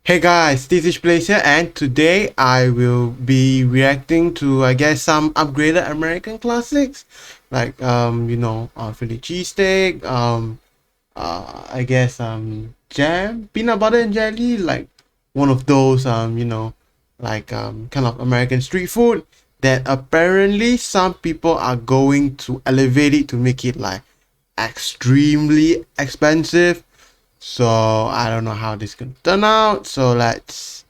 Hey guys, this is Blaze here, and today I will be reacting to, I guess, some upgraded American classics like Philly cheesesteak, I guess jam, peanut butter and jelly, like one of those kind of American street food that apparently some people are going to elevate it to make it like extremely expensive. So I don't know how this can turn out, so let's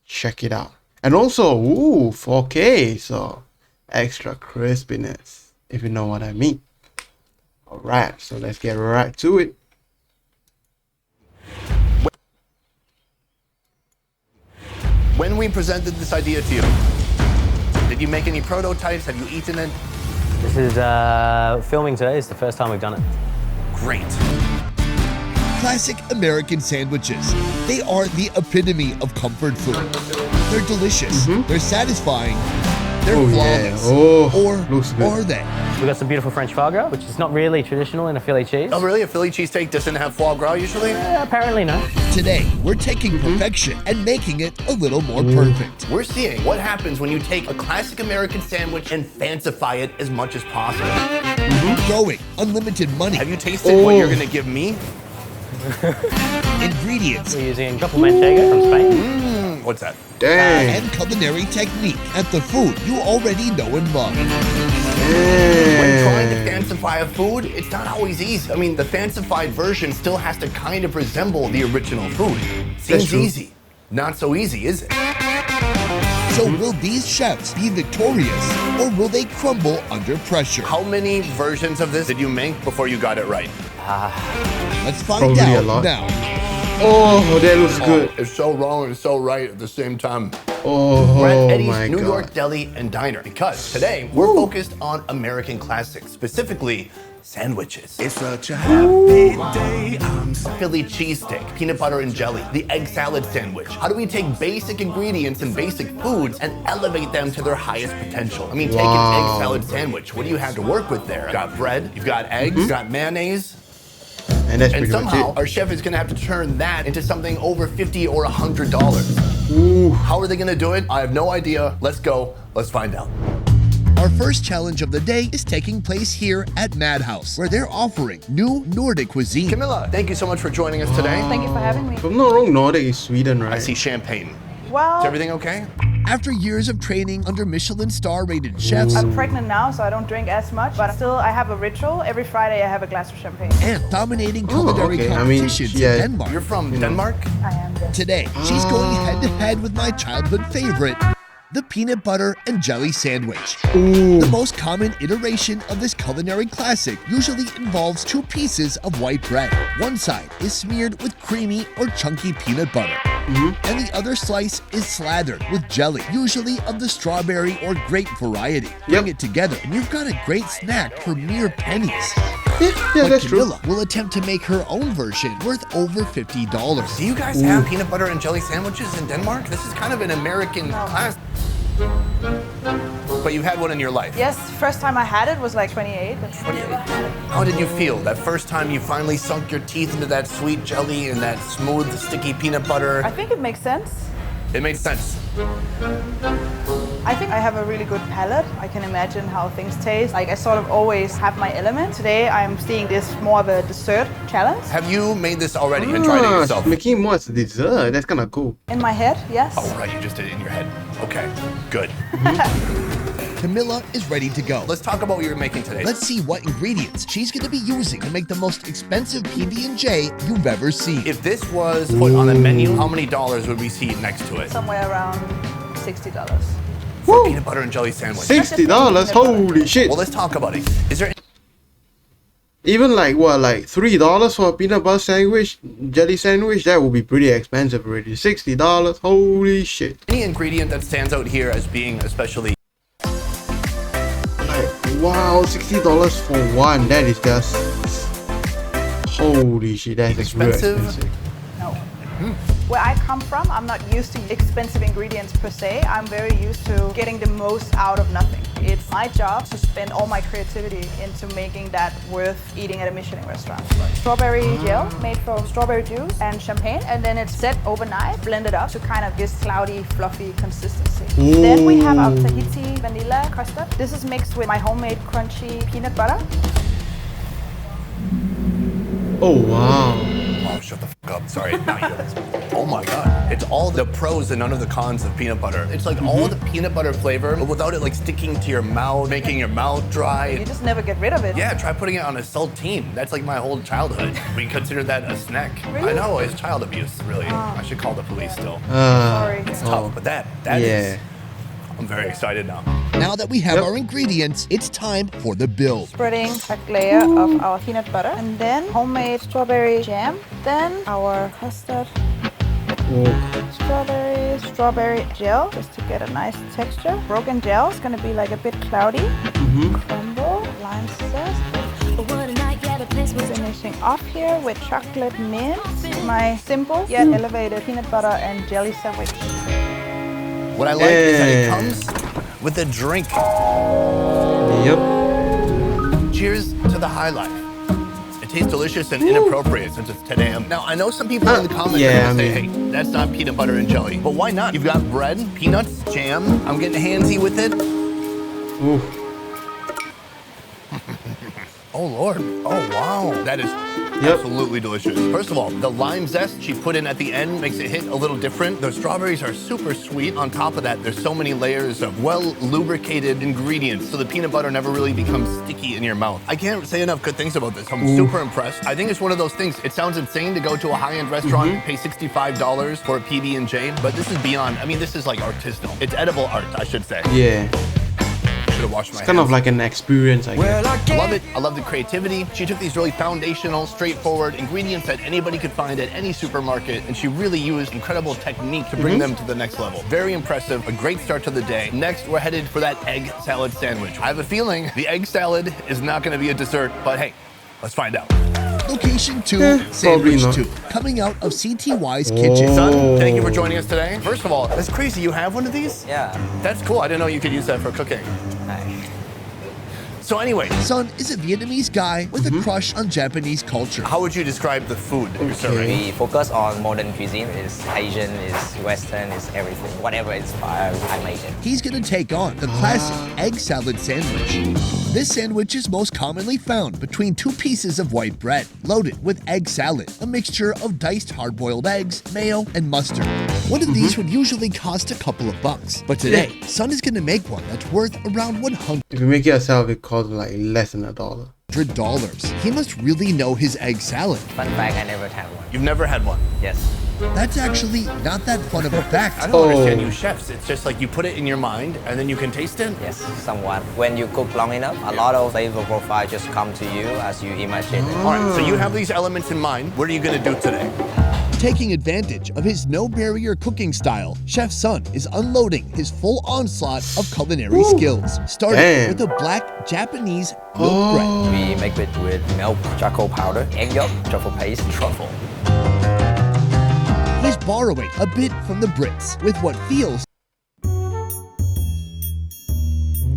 check it out. And also, 4K, so extra crispiness, if you know what I mean. Alright, so let's get right to it. When we presented this idea to you, did you make any prototypes? Have you eaten it? This is filming today. It's the first time we've done it. Great. Classic American sandwiches. They are the epitome of comfort food. They're delicious. They're satisfying. They're flawless. Or are they? We've got some beautiful French foie gras, which is not really traditional in a Philly cheese. Oh, really? A Philly cheesesteak doesn't have foie gras usually? Apparently no. Today, we're taking perfection and making it a little more perfect. We're seeing what happens when you take a classic American sandwich and fancify it as much as possible. Throwing unlimited money. Have you tasted what you're gonna give me? Ingredients We're using truffle manchego from Spain. What's that? Dang. and culinary technique at the food you already know and love. When trying to fancify a food, it's not always easy. I mean, the fancified version still has to kind of resemble the original food. Seems easy. Not so easy, is it? So will these chefs be victorious, or will they crumble under pressure? How many versions of this did you make before you got it right? Let's find Probably a out lot. now. Oh, that looks good. It's so wrong and so right at the same time. Oh, We're at Eddie's my New god. York Deli and Diner because today we're focused on American classics, specifically sandwiches. It's such a happy day. Philly cheesesteak, peanut butter and jelly, the egg salad sandwich. How do we take basic ingredients and basic foods and elevate them to their highest potential? I mean, take an egg salad sandwich. What do you have to work with there? You've got bread, you've got eggs, you've got mayonnaise. And that's And pretty much somehow, it. our chef is gonna have to turn that into something over $50 or $100. How are they gonna do it? I have no idea. Let's go, let's find out. Our first challenge of the day is taking place here at Madhouse, where they're offering new Nordic cuisine. Camilla, thank you so much for joining us today. Thank you for having me. If I'm not wrong, Nordic is Sweden, right? I see champagne. Well, Is everything okay? After years of training under Michelin star-rated chefs I'm pregnant now, so I don't drink as much, but still I have a ritual. Every Friday I have a glass of champagne. and dominating culinary okay. I mean, competitions yeah. in Denmark. You're from Denmark? I am, yes. Today, she's going head-to-head with my childhood favorite, the peanut butter and jelly sandwich. The most common iteration of this culinary classic usually involves two pieces of white bread. One side is smeared with creamy or chunky peanut butter, and the other slice is slathered with jelly, usually of the strawberry or grape variety. Bring it together, and you've got a great snack for mere pennies. Yeah, But that's true. Camilla will attempt to make her own version worth over $50. Do you guys have peanut butter and jelly sandwiches in Denmark? This is kind of an American class. But you had one in your life. Yes, first time I had it was like 28. How did you feel that first time you finally sunk your teeth into that sweet jelly and that smooth, sticky peanut butter? I think it makes sense. It made sense. I think I have a really good palate. I can imagine how things taste. Like I sort of always have my element. Today I'm seeing this more of a dessert challenge. Have you made this already and tried it yourself? Making more as a dessert. That's kind of cool. In my head, yes. Oh, right, you just did it in your head. Okay, good. Camilla is ready to go. Let's talk about what you're making today. Let's see what ingredients she's going to be using to make the most expensive PB&J you've ever seen. If this was put on a menu, how many dollars would we see next to it? Somewhere around $60. For a peanut butter and jelly sandwich. $60? Holy shit. Well, let's talk about it. Is there Even like what, like $3 for a peanut butter sandwich, jelly sandwich? That would be pretty expensive already. $60? Holy shit. any ingredient that stands out here as being especially Like, wow, $60 for one. That is just... Holy shit, that is real Expensive? expensive. No. Where I come from, I'm not used to expensive ingredients per se. I'm very used to getting the most out of nothing. It's my job to spend all my creativity into making that worth eating at a Michelin restaurant. Strawberry gel made from strawberry juice and champagne, and then it's set overnight, blended up to kind of this cloudy, fluffy consistency. Then we have our Tahiti vanilla custard. This is mixed with my homemade crunchy peanut butter. Oh wow. Oh, shut the fuck up. Sorry, not you. Oh my god. It's all the pros and none of the cons of peanut butter. It's like all the peanut butter flavor, but without it like sticking to your mouth, making your mouth dry. You just never get rid of it. Yeah, try putting it on a saltine. That's like my whole childhood. We consider that a snack. Really? I know, it's child abuse, really. I should call the police still. Sorry. It's tough, but that is... I'm very excited now. Now that we have our ingredients, it's time for the build. Spreading a layer of our peanut butter, and then homemade strawberry jam, then our custard, strawberry gel, just to get a nice texture. Broken gel is gonna be like a bit cloudy. Crumble, lime zest. Finishing off here with chocolate mint. My simple yet elevated peanut butter and jelly sandwich. What I like is that it comes with a drink. Yep. Cheers to the high life. It tastes delicious and inappropriate since it's 10 a.m. Now, I know some people in the comments are gonna say, hey, that's not peanut butter and jelly. But why not? You've got bread, peanuts, jam. I'm getting handsy with it. Ooh. Oh, Lord. Oh, wow. That is absolutely delicious. First of all, the lime zest she put in at the end makes it hit a little different. The strawberries are super sweet. On top of that, there's so many layers of well-lubricated ingredients, so the peanut butter never really becomes sticky in your mouth. I can't say enough good things about this. I'm super impressed. I think it's one of those things. It sounds insane to go to a high-end restaurant and pay $65 for a PB&J, but this is beyond. I mean, this is like artisanal. It's edible art, I should say. Yeah. Should have washed my It's kind of hands. like an experience, I guess. I love it. I love the creativity. She took these really foundational, straightforward ingredients that anybody could find at any supermarket, and she really used incredible technique to bring them to the next level. Very impressive. A great start to the day. Next, we're headed for that egg salad sandwich. I have a feeling the egg salad is not going to be a dessert, but hey, let's find out. Location 2, probably Sandwich not. 2, coming out of CTY's kitchen. Son, thank you for joining us today. First of all, that's crazy. You have one of these? Yeah. That's cool. I didn't know you could use that for cooking. Nice. So anyway, Son is a Vietnamese guy with a crush on Japanese culture. how would you describe the food that you're serving? We focus on modern cuisine. It's Asian, it's Western, it's everything. Whatever inspires, I make it. He's gonna take on the classic egg salad sandwich. This sandwich is most commonly found between two pieces of white bread, loaded with egg salad, a mixture of diced hard-boiled eggs, mayo, and mustard. One of these would usually cost a couple of bucks, but today, Son is gonna make one that's worth around $100. If you make it yourself, it costs like less than $1. He must really know his egg salad. Fun fact, I never had one. You've never had one. Yes. That's actually not that fun of a I fact. don't understand you chefs. It's just like you put it in your mind and then you can taste it. Yes, somewhat. When you cook long enough, a lot of flavor profile just come to you as you imagine it. All right, so you have these elements in mind. What are you gonna do today? Taking advantage of his no-barrier cooking style, Chef Son is unloading his full onslaught of culinary skills, starting Damn. with a black Japanese milk bread. We make it with milk, charcoal powder, egg yolk, truffle paste, Truffle. He's borrowing a bit from the Brits with what feels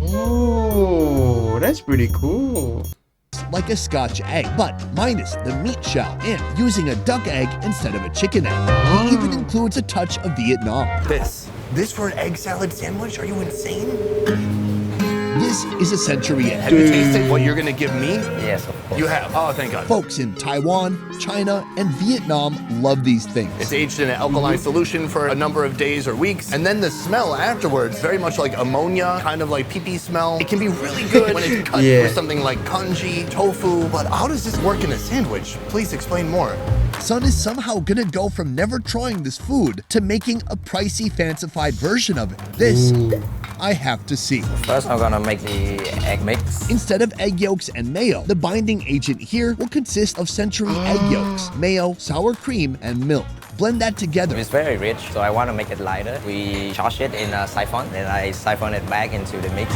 Oh, that's pretty cool. like a Scotch egg, but minus the meat shell and using a duck egg instead of a chicken egg. He even includes a touch of Vietnam. This for an egg salad sandwich? Are you insane? This is a century egg. Have you tasted what you're gonna give me? Yes, of course. You have. Oh, thank God. Folks in Taiwan, China, and Vietnam love these things. It's aged in an alkaline solution for a number of days or weeks, and then the smell afterwards, very much like ammonia, kind of like pee-pee smell. It can be really good when it's cut Yeah. with something like congee, tofu, but how does this work in a sandwich? Please explain more. Son is somehow gonna go from never trying this food to making a pricey fancified version of it. This, I have to see. First, I'm gonna make the egg mix. Instead of egg yolks and mayo, the binding agent here will consist of century egg yolks, mayo, sour cream, and milk. Blend that together. It's very rich, so I want to make it lighter. We charge it in a siphon, then I siphon it back into the mix.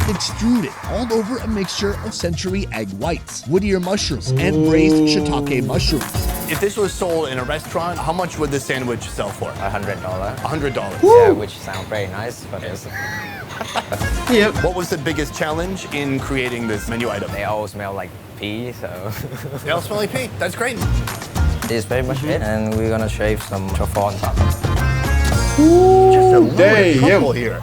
Extrude it all over a mixture of century egg whites, woodier mushrooms, and braised shiitake mushrooms. If this was sold in a restaurant, how much would this sandwich sell for? $100. $100. Yeah, which sounds very nice, but Yep. What was the biggest challenge in creating this menu item? they all smell like pea, so They all smell like pea. That's great. this is very much it. And we're gonna shave some truffle on top. Just a little bit of Damn. trouble here.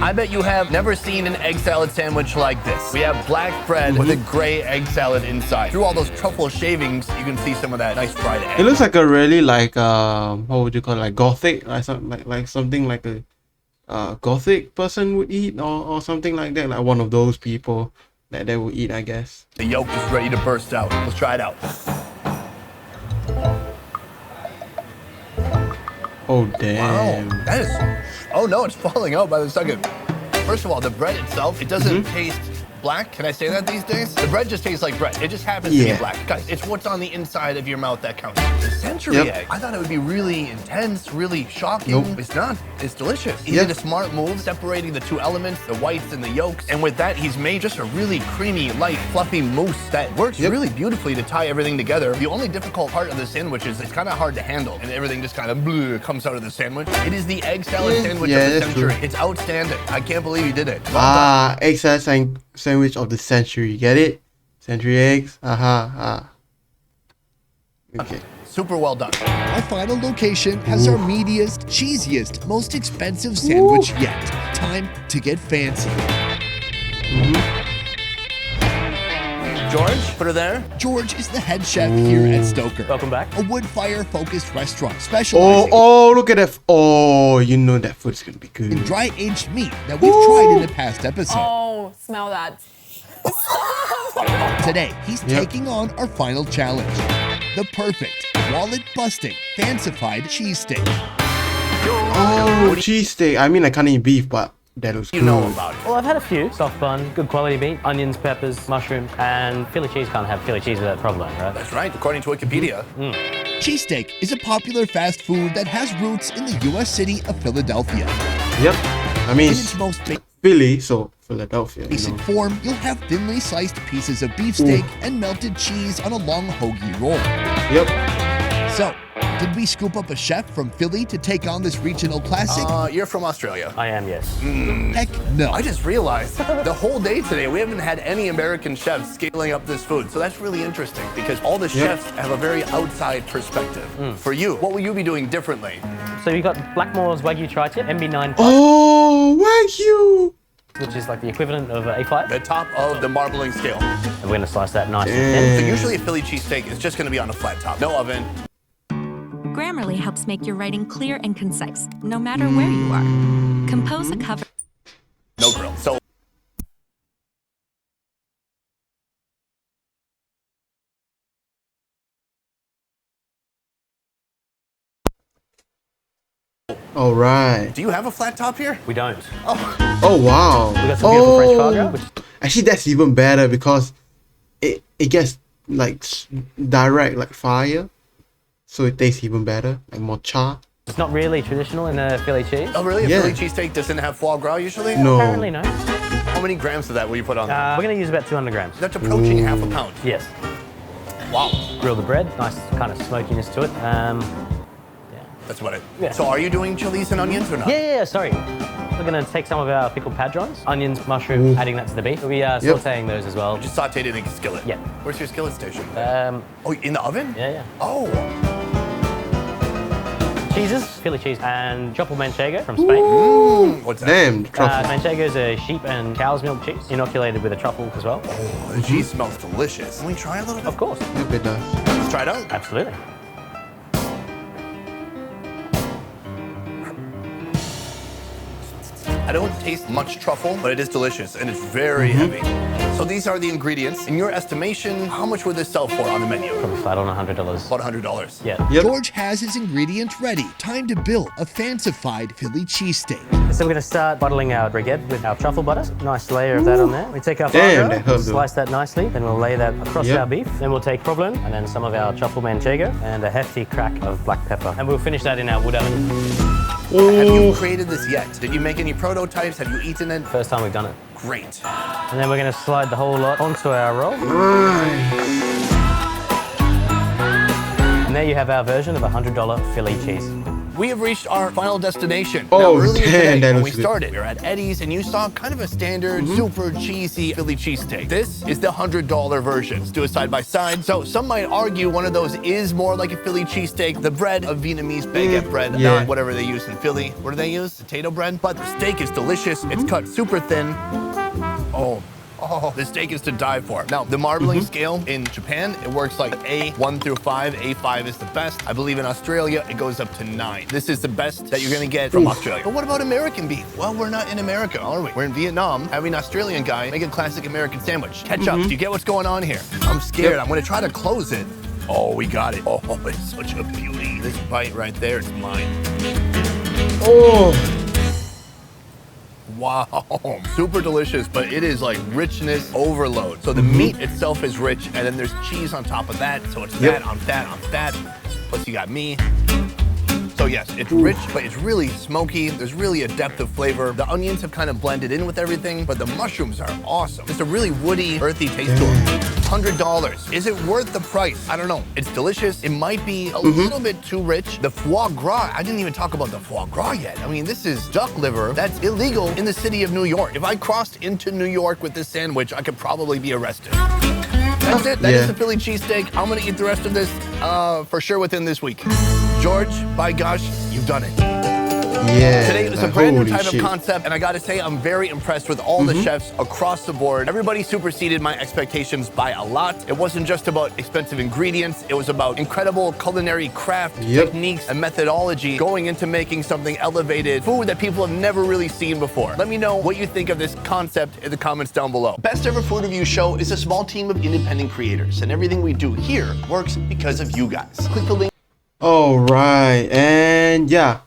I bet you have never seen an egg salad sandwich like this. We have black bread with a gray egg salad inside. Through all those truffle shavings, you can see some of that nice fried egg. It looks like a really like what would you call it? Like gothic, like something like a gothic person would eat, or something like that. Like one of those people that they would eat, I guess. The yolk is ready to burst out. Let's try it out. Oh damn. Wow, that is. Oh no, it's falling out by the second. First of all, the bread itself, it doesn't taste black. Can I say that these days? The bread just tastes like bread. It just happens to be Yeah. black. Guys, it's what's on the inside of your mouth that counts. The century Yep. egg. I thought it would be really intense, really shocking. Nope. It's not. It's delicious. He Yep. did a smart move, separating the two elements, the whites and the yolks. And with that, he's made just a really creamy, light, fluffy mousse that works Yep. really beautifully to tie everything together. The only difficult part of the sandwich is it's kind of hard to handle, and everything just kind of comes out of the sandwich. It is the egg salad sandwich Yeah, of the that's true. century. It's outstanding. I can't believe you did it. Well done. Ah, egg salad sandwich of the century. Get it? Century eggs. Okay. Super well done. Our final location has our meatiest, cheesiest, most expensive sandwich yet. Time to get fancy. George, put her there. George is the head chef here at Stoker. Welcome back. A wood fire focused restaurant Oh, specializing look at that. Oh, you know that food's gonna be in good. dry aged meat that we've tried in the past episode. Oh, smell that. Today, he's taking on our final challenge. The perfect, wallet-busting, fancified cheesesteak. Oh, cheesesteak. I mean, I can't eat beef, but that looks good. You know about it. Well, I've had a few. Soft bun, good quality meat, onions, peppers, mushroom, and Philly cheese. Can't have Philly cheese without provolone, right? That's right. According to Wikipedia. Cheesesteak is a popular fast food that has roots in the U.S. city of Philadelphia. Yep. I mean, In its most Philly, so Philadelphia. You basic know. form, you'll have thinly sliced pieces of beefsteak and melted cheese on a long hoagie roll. Yep. So, did we scoop up a chef from Philly to take on this regional classic? You're from Australia. I am, yes. Heck no. I just realized the whole day today we haven't had any American chefs scaling up this food. So that's really interesting because all the chefs have a very outside perspective. For you, what will you be doing differently? So you've got Blackmore's Wagyu tri-tip, MB9 Oh, Wagyu. which is like the equivalent of A5. The top of the marbling scale. And we're gonna slice that nice and So thin. usually a Philly cheesesteak is just going to be on a flat top, no oven. Grammarly helps make your writing clear and concise, no matter where you are. Compose a cover. No grill. So All right. do you have a flat top here? We don't. Oh wow. We got some beautiful French foie gras, which Actually, that's even better because it gets like direct like fire, so it tastes even better, like more char. is not really traditional in a Philly cheese. Oh, really? A Yeah. Philly cheesesteak doesn't have foie gras usually? No. Apparently no. How many grams of that will you put on? We're gonna use about 200 grams. That's approaching half a pound. Yes. Wow. Grill the bread, nice kind of smokiness to it. That's about it. Yeah. So are you doing chilies and onions or not? Yeah, sorry. We're gonna take some of our pickled padrons, onions, mushroom, adding that to the beef. We are sauteing those as well. Just sauteed it in a skillet. Yeah. Where's your skillet station? Um, In the oven? yeah. Oh. Cheeses, Philly cheese, and truffle manchego from Spain. What's that? Damn, truffle. Manchego is a sheep and cow's milk cheese, inoculated with a truffle as well. The cheese smells delicious. Can we try a little bit? Of course, Yep, it does. Let's try it out. absolutely. I don't taste much truffle, but it is delicious and it's very heavy. So these are the ingredients. In your estimation, how much would this sell for on the menu? Probably flat on $100. About $100. Yeah. Yep. George has his ingredients ready. Time to build a fancified Philly cheesesteak. So we're going to start buttering our baguette with our truffle butter. Nice layer of that on there. We take our foie Damn, gras, that helps slice that nicely, then we'll lay that across Yep. our beef. Then we'll take provolone and then some of our truffle manchego and a hefty crack of black pepper. And we'll finish that in our wood oven. Have you created this yet? Did you make any prototypes? Have you eaten it? First time we've done it. Great. And then we're going to slide the whole lot onto our roll. Nice. have our version of $100 Philly cheese. We have reached our final destination. Oh, now, earlier damn, today, that when we looks good. started, we were at Eddie's and you saw kind of a standard, super cheesy Philly cheesesteak. This is the $100 version. Let's do it side by side. So some might argue one of those is more like a Philly cheesesteak. The bread, a Vietnamese baguette bread, yeah. not whatever they use in Philly. What do they use? Potato bread? But the steak is delicious. It's cut super thin. Oh, the steak is to die for. Now, the marbling scale in Japan, it works like A1 through 5. A5 is the best. I believe in Australia, it goes up to 9. This is the best that you're gonna get from Australia. But what about American beef? Well, we're not in America, are we? We're in Vietnam, having an Australian guy make a classic American sandwich. Ketchup, do you get what's going on here? I'm scared. I'm gonna try to close it. Oh, we got it. Oh, it's such a beauty. This bite right there, it's mine. Oh. Wow, super delicious, but it is like richness overload. So the meat itself is rich, and then there's cheese on top of that. So it's fat on fat on fat. Plus you got me. So yes, it's rich, but it's really smoky. There's really a depth of flavor. The onions have kind of blended in with everything, but the mushrooms are awesome. Just a really woody, earthy taste to it. $100. Is it worth the price? I don't know. It's delicious. It might be a little bit too rich. The foie gras, I didn't even talk about the foie gras yet. I mean, this is duck liver that's illegal in the city of New York. If I crossed into New York with this sandwich, I could probably be arrested. That's it. That is the Philly cheesesteak. I'm gonna eat the rest of this for sure within this week. George, by gosh, you've done it. Yeah. Today was a brand new type of concept, and I gotta say, I'm very impressed with all the chefs across the board. Everybody superseded my expectations by a lot. It wasn't just about expensive ingredients, it was about incredible culinary craft, techniques, and methodology going into making something elevated, food that people have never really seen before. Let me know what you think of this concept in the comments down below. Best Ever Food Review Show is a small team of independent creators, and everything we do here works because of you guys. Click the link. All right, and yeah,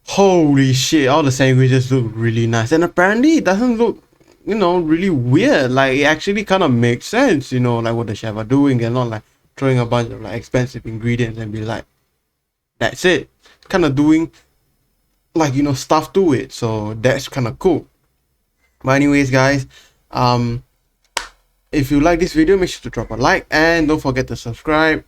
holy shit, all the sandwiches look really nice, and apparently it doesn't look, you know, really weird. Like, it actually kind of makes sense, you know, like what the chef are doing, and not like throwing a bunch of like expensive ingredients and be like, that's it. Kind of doing like, you know, stuff to it. So that's kind of cool. But anyways, guys, if you like this video, make sure to drop a like, and don't forget to subscribe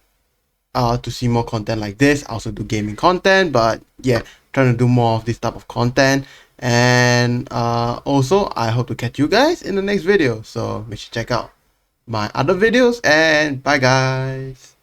to see more content like this. I also do gaming content, but yeah, trying to do more of this type of content. And also, I hope to catch you guys in the next video. So make sure to check out my other videos, and bye guys.